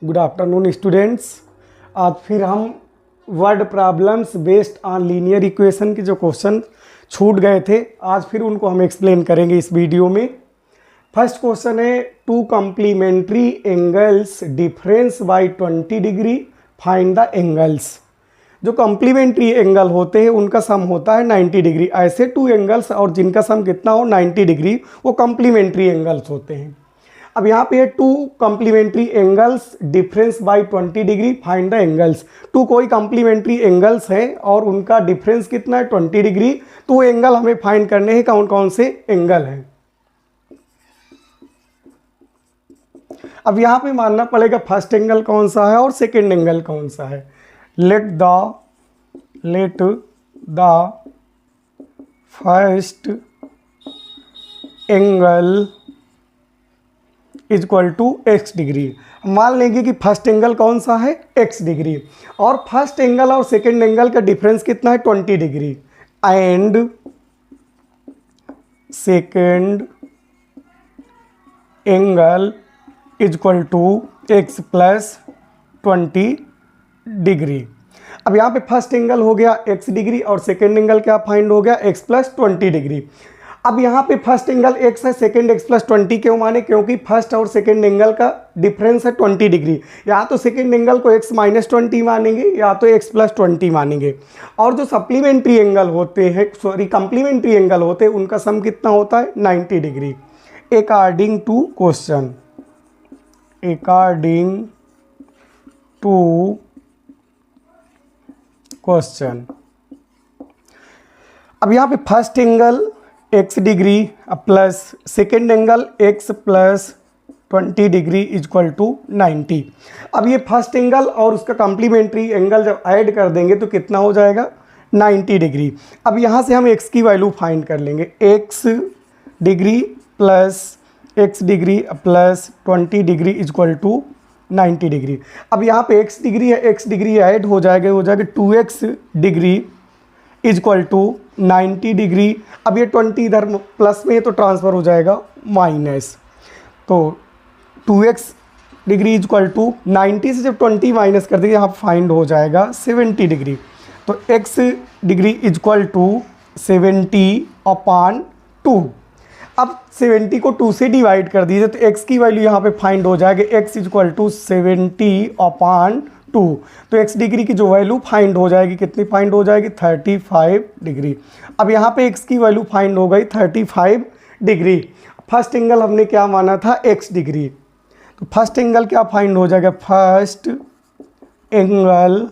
Good afternoon students. आज फिर हम word problems based on linear equation के जो क्वेश्चन छूट गए थे, आज फिर उनको हम एक्सप्लेन करेंगे इस वीडियो में। फर्स्ट क्वेश्चन है, two complementary angles difference by 20 degree, find the angles. जो कॉम्प्लीमेंट्री एंगल होते हैं उनका सम होता है 90 डिग्री। ऐसे टू एंगल्स और जिनका सम कितना हो 90 डिग्री, वो कॉम्प्लीमेंट्री एंगल्स होते हैं। अब यहाँ पे two complementary angles difference by 20 degree, find the angles. Two कोई कॉम्प्लीमेंट्री एंगल्स है और उनका डिफरेंस कितना है 20 डिग्री, तो वो एंगल हमें फाइंड करने हैं। कौन कौन से एंगल हैं। अब यहाँ पे मानना पड़ेगा फर्स्ट एंगल कौन सा है और सेकेंड एंगल कौन सा है। Let the first angle equal to x degree. मान लेंगे कि फर्स्ट एंगल कौन सा है x डिग्री, और फर्स्ट एंगल और सेकेंड एंगल का डिफरेंस कितना है 20 degree, and second angle equal to x plus 20 degree. अब यहाँ पे फर्स्ट एंगल हो गया x डिग्री और सेकेंड एंगल क्या फाइंड हो गया x प्लस 20 डिग्री। अब यहाँ पे फर्स्ट एंगल x है, सेकेंड x प्लस 20 क्यों माने, क्योंकि फर्स्ट और सेकेंड एंगल का डिफरेंस है 20 डिग्री। या तो सेकेंड एंगल को x माइनस 20 मानेंगे या तो x प्लस 20 मानेंगे। और जो सप्लीमेंट्री एंगल होते हैं, सॉरी कॉम्प्लीमेंट्री एंगल होते हैं, उनका सम कितना होता है 90 degree according to question. According to question. अब यहाँ पे first angle x degree plus second angle x plus 20 degree equal to 90। अब ये फर्स्ट एंगल और उसका कॉम्प्लीमेंट्री एंगल जब ऐड कर देंगे तो कितना हो जाएगा 90 डिग्री। अब यहाँ से हम x की वैल्यू फाइंड कर लेंगे। x degree plus x degree plus 20 degree equal to 90 degree. अब यहाँ पे x डिग्री है, x डिग्री ऐड हो जाएगा 2x degree equal to 90 degree. अब ये 20 इधर प्लस में है तो ट्रांसफ़र हो जाएगा माइनस, तो 2x डिग्री इक्वल टू 90 से जब 20 माइनस कर देंगे यहाँ फाइंड हो जाएगा 70 डिग्री। तो x डिग्री इक्वल टू 70/2। अब 70 को 2 से डिवाइड कर दीजिए तो x की वैल्यू यहाँ पे फाइंड हो जाएगी x इक्वल टू 70/2। तो x डिग्री की जो वैल्यू फाइंड हो जाएगी, कितनी फाइंड हो जाएगी 35 डिग्री। अब यहाँ पे x की वैल्यू फाइंड हो गई 35 डिग्री। फर्स्ट एंगल हमने क्या माना था x डिग्री, तो फर्स्ट एंगल क्या फाइंड हो जाएगा, first angle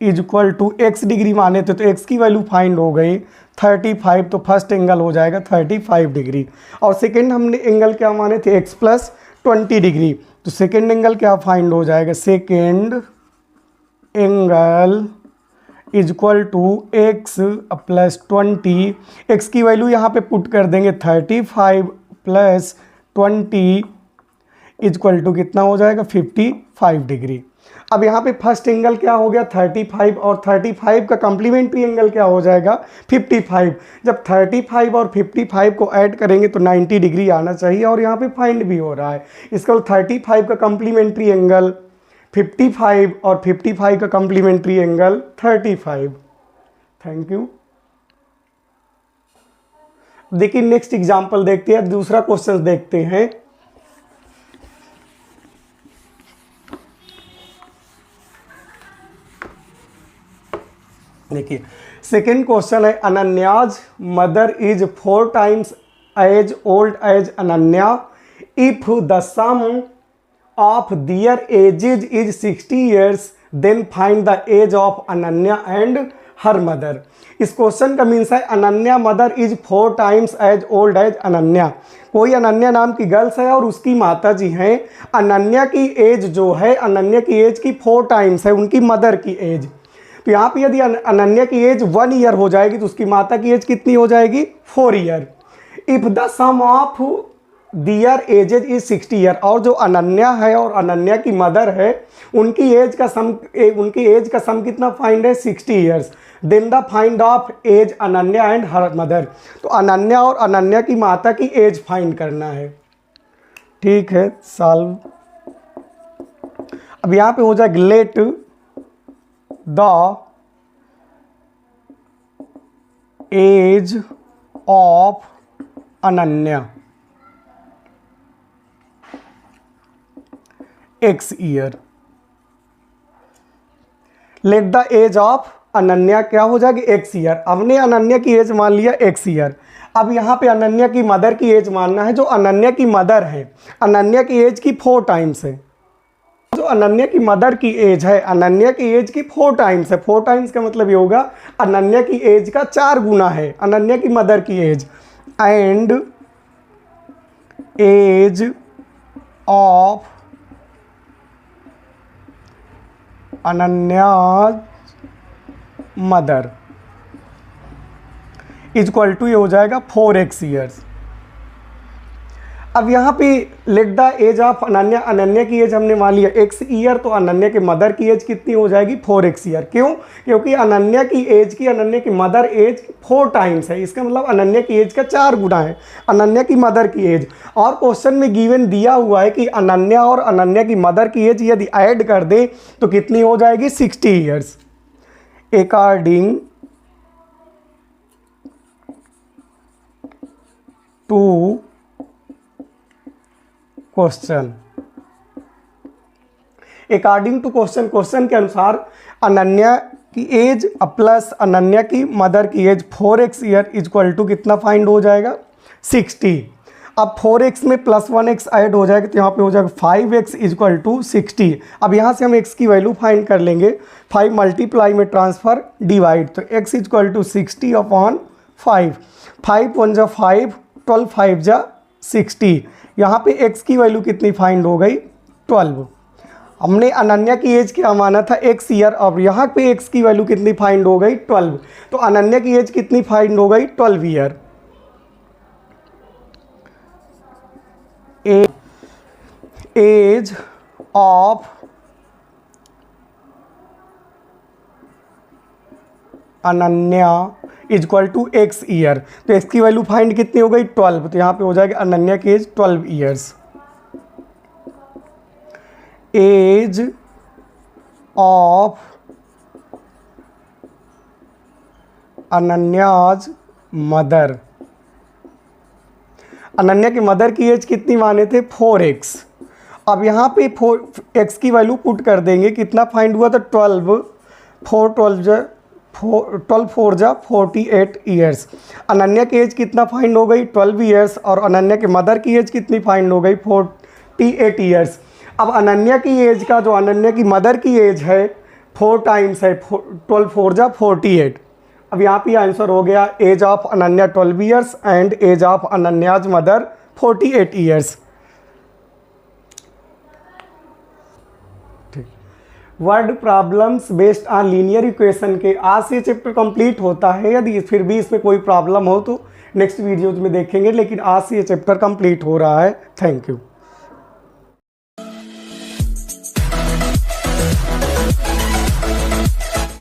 equal to x degree माने थे तो x की वैल्यू फाइंड हो गई 35, तो फर्स्ट एंगल हो जाएगा 35 डिग्री। और सेकेंड हमने एंगल क्या माने थे x प्लस 20 डिग्री, तो सेकेंड एंगल क्या फाइंड हो जाएगा, second angle equal to x plus 20। x की वैल्यू यहाँ पे पुट कर देंगे 35 प्लस 20 इक्वल टू कितना हो जाएगा 55 डिग्री। अब यहाँ पे फर्स्ट एंगल क्या हो गया 35 और 35 का कॉम्प्लीमेंट्री एंगल क्या हो जाएगा 55। जब 35 और 55 को ऐड करेंगे तो 90 डिग्री आना चाहिए, और यहाँ पे फाइंड भी हो रहा है। इसका 35 का कॉम्प्लीमेंट्री एंगल 55 और 55 का कॉम्प्लीमेंट्री एंगल 35। Thank you. देखिए नेक्स्ट एग्जाम्पल देखते हैं, दूसरा क्वेश्चन देखते हैं। देखिए सेकेंड क्वेश्चन है, Ananya's mother is 4 times as old as Ananya if the sum of their ages is 60 years, then find the age of Ananya and her mother. इस question का मीन्स है Ananya mother is 4 times as old as Ananya. कोई अनन्या नाम की girls है और उसकी माता जी हैं। अनन्या की एज जो है, अनन्या की एज की 4 टाइम्स है उनकी मदर की एज। तो यहाँ पे यदि अनन्या की एज 1 ईयर हो जाएगी तो उसकी माता की एज कितनी हो जाएगी 4 year. If the sum of their ages is 60 year, और जो अनन्या है और अनन्या की मदर है उनकी एज का सम कितना फाइंड है 60 years. Then the find of age Ananya and her mother. तो अनन्या और अनन्या की माता की एज फाइंड करना है। ठीक है, सॉल्व। अब यहाँ पे हो जाएगा let the age of Ananya x year. Let the age of Ananya क्या हो जाएगी, x ईयर। हमने अनन्या की एज मान लिया x ईयर। अब यहाँ पे अनन्या की मदर की एज मानना है। जो अनन्या की मदर है, अनन्या की एज की 4 टाइम्स है। जो अनन्या की मदर की एज है, अनन्या की एज की 4 टाइम्स है। 4 टाइम्स का मतलब ये होगा अनन्या की एज का 4 गुना है अनन्या की मदर की age. And age of Ananya mother equal to ये हो जाएगा 4x ईयर्स। अब यहाँ पे let the age of Ananya, Ananya की एज हमने मान लिया x ईयर, तो अनन्या के मदर की एज कितनी हो जाएगी 4x ईयर। क्यों? क्योंकि अनन्या की एज की अनन्या की मदर एज 4 टाइम्स है। इसका मतलब अनन्या की एज का 4 गुना है अनन्या की मदर की एज। और क्वेश्चन में गिवन दिया हुआ है कि अनन्या और अनन्या की मदर की एज यदि ऐड कर दे तो कितनी हो जाएगी 60 years. According to question, according to question, question के अनुसार अनन्या की एज प्लस अनन्या की मदर की age 4x year equal to कितना फाइंड हो जाएगा 60। अब 4x में प्लस 1x ऐड हो जाएगा तो यहाँ पे हो जाएगा 5x इक्वल टू 60। अब यहाँ से हम x की वैल्यू फाइंड कर लेंगे। 5 मल्टीप्लाई में ट्रांसफर डिवाइड, तो x इक्वल टू 60 अपॉन 5। 5 1 जा 5, 12 5 जा 60। यहाँ पे x की वैल्यू कितनी फाइंड हो गई 12। हमने अनन्या की एज क्या माना था x ईयर, अब यहाँ पे x की वैल्यू कितनी फाइंड हो गई 12। तो अनन्या की एज कितनी फाइंड हो गई 12 year. Age of Ananya equal to x year, तो x की वैल्यू फाइंड कितनी हो गई 12। तो यहाँ पे हो जाएगा अनन्या की age 12 years. Age of Ananya's mother, Ananya की मदर की एज कितनी माने थे 4x। अब यहाँ पे 4x की वैल्यू पुट कर देंगे, कितना फाइंड हुआ था 12, 4 12 4 जा 48 ईयर्स। अनन्या की एज कितना फाइंड हो गई 12 ईयर्स और अनन्या के मदर की एज कितनी फाइंड हो गई 48 ईयर्स। अब अनन्या की एज का जो अनन्या की मदर की एज है 4 टाइम्स है, 12 4 जा 48। अब यहाँ पे आंसर हो गया age of Ananya 12 years and age of Ananya's mother 48 years. Word problems based on linear equation के आज से चैप्टर कंप्लीट होता है। यदि फिर भी इसमें कोई प्रॉब्लम हो तो नेक्स्ट वीडियोज में देखेंगे, लेकिन आज से ये चैप्टर कंप्लीट हो रहा है। Thank you.